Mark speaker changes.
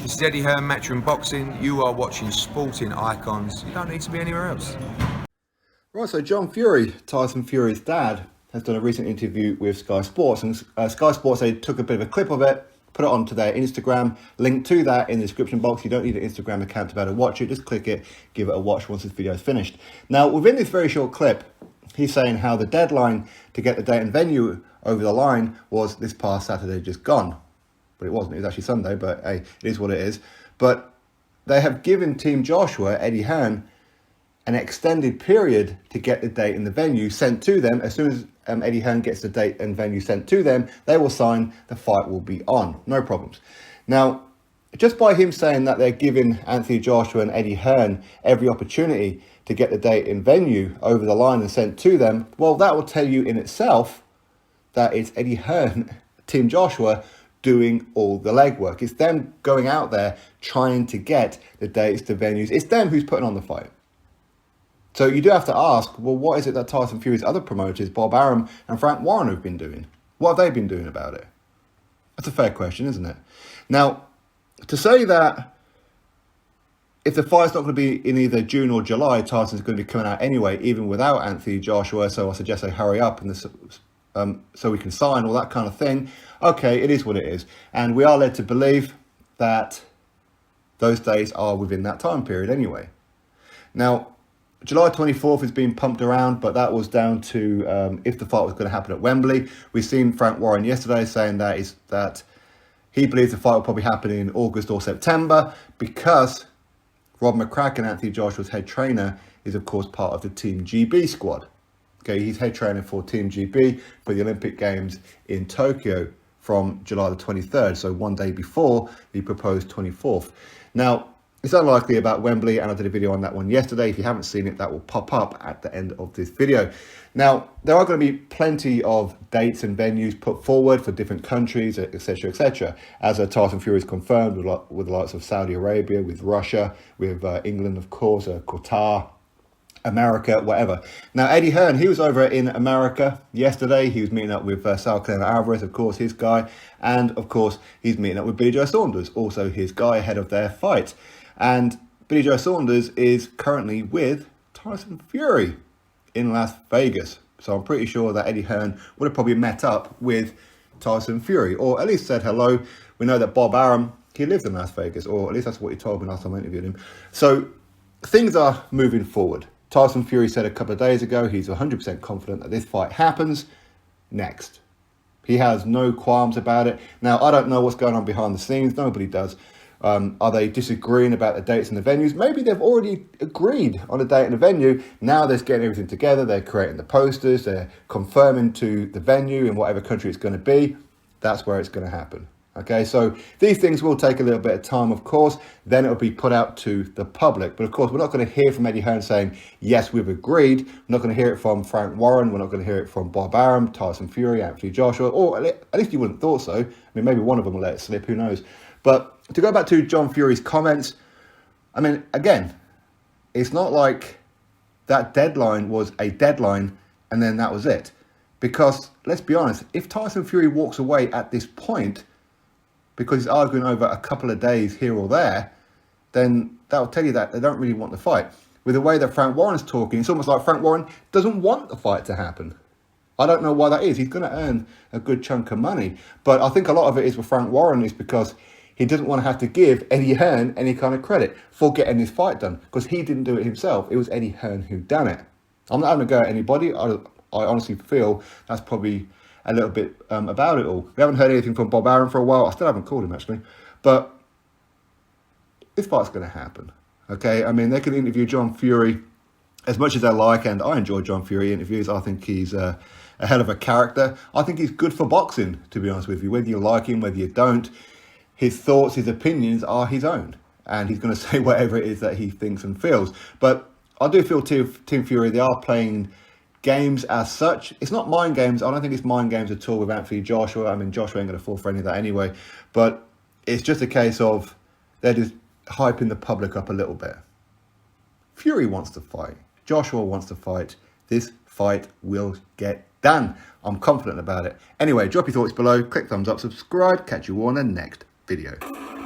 Speaker 1: This is Eddie Hearn, Matchroom Boxing. You are watching Sporting Icons. You don't need to be anywhere else.
Speaker 2: Right, so John Fury, Tyson Fury's dad, has done a recent interview with Sky Sports, and Sky Sports, they took a bit of a clip of it, put it onto their Instagram, link to that in the description box. You don't need an Instagram account to be able to watch it, just click it, give it a watch once this video is finished. Now, within this very short clip, he's saying how the deadline to get the date and venue over the line was this past Saturday just gone. But it wasn't, it was actually Sunday, but hey, it is what it is. But they have given Team Joshua, Eddie Hearn, an extended period to get the date and the venue sent to them. As soon as Eddie Hearn gets the date and venue sent to them, they will sign, the fight will be on, no problems. Now, just by him saying that they're giving Anthony Joshua and Eddie Hearn every opportunity to get the date and venue over the line and sent to them, well, that will tell you in itself that it's Eddie Hearn, Team Joshua, doing all the legwork. It's them going out there trying to get the dates, the venues. It's them who's putting on the fight. So you do have to ask, well, what is it that Tyson Fury's other promoters, Bob Arum and Frank Warren, have been doing? What have they been doing about it? That's a fair question, isn't it? Now, to say that if the fight's not going to be in either June or July, Tyson's going to be coming out anyway, even without Anthony Joshua, so I suggest they hurry up and so we can sign, all that kind of thing. Okay, it is what it is. And we are led to believe that those days are within that time period anyway. He July 24th is being pumped around, but that was down to if the fight was going to happen at Wembley. We've seen Frank Warren yesterday saying that he believes the fight will probably happen in August or September because Rob McCracken, Anthony Joshua's head trainer, is of course part of the Team GB squad. Okay, he's head trainer for Team GB for the Olympic Games in Tokyo from July the 23rd, so one day before the proposed 24th. Now, it's unlikely about Wembley, and I did a video on that one yesterday. If you haven't seen it, that will pop up at the end of this video. Now, there are going to be plenty of dates and venues put forward for different countries, etc., etc. As Tyson Fury is confirmed with the likes of Saudi Arabia, with Russia, with England, of course, Qatar, America, whatever. Now, Eddie Hearn, he was over in America yesterday. He was meeting up with Sal Canelo Alvarez, of course, his guy. And, of course, he's meeting up with Billy Joe Saunders, also his guy, ahead of their fight. And Billy Joe Saunders is currently with Tyson Fury in Las Vegas. So I'm pretty sure that Eddie Hearn would have probably met up with Tyson Fury, or at least said hello. We know that Bob Arum, he lives in Las Vegas, or at least that's what he told me last time I interviewed him. So things are moving forward. Tyson Fury said a couple of days ago he's 100% confident that this fight happens next. He has no qualms about it. Now, I don't know what's going on behind the scenes. Nobody does. Are they disagreeing about the dates and the venues? Maybe they've already agreed on a date and a venue. Now they're getting everything together. They're creating the posters. They're confirming to the venue in whatever country it's going to be. That's where it's going to happen. Okay, so these things will take a little bit of time, of course. Then it'll be put out to the public. But of course, we're not going to hear from Eddie Hearn saying, yes, we've agreed. We're not going to hear it from Frank Warren. We're not going to hear it from Bob Arum, Tyson Fury, Anthony Joshua. Or at least you wouldn't have thought so. I mean, maybe one of them will let it slip. Who knows? But to go back to John Fury's comments, I mean, again, it's not like that deadline was a deadline and then that was it. Because, let's be honest, if Tyson Fury walks away at this point because he's arguing over a couple of days here or there, then that will tell you that they don't really want the fight. With the way that Frank Warren's talking, it's almost like Frank Warren doesn't want the fight to happen. I don't know why that is. He's going to earn a good chunk of money. But I think a lot of it is with Frank Warren is because he doesn't want to have to give Eddie Hearn any kind of credit for getting this fight done, because he didn't do it himself. It was Eddie Hearn who done it. I'm not having to go at anybody. I honestly feel that's probably a little bit about it all. We haven't heard anything from Bob Arum for a while. I still haven't called him, actually. But this fight's going to happen. Okay? I mean, they can interview John Fury as much as they like, and I enjoy John Fury interviews. I think he's a hell of a character. I think he's good for boxing, to be honest with you. Whether you like him, whether you don't, his thoughts, his opinions are his own. And he's going to say whatever it is that he thinks and feels. But I do feel Team Fury, they are playing games as such. It's not mind games. I don't think it's mind games at all with Anthony Joshua. I mean, Joshua ain't going to fall for any of that anyway. But it's just a case of they're just hyping the public up a little bit. Fury wants to fight. Joshua wants to fight. This fight will get done. I'm confident about it. Anyway, drop your thoughts below. Click thumbs up, subscribe. Catch you all in the next video.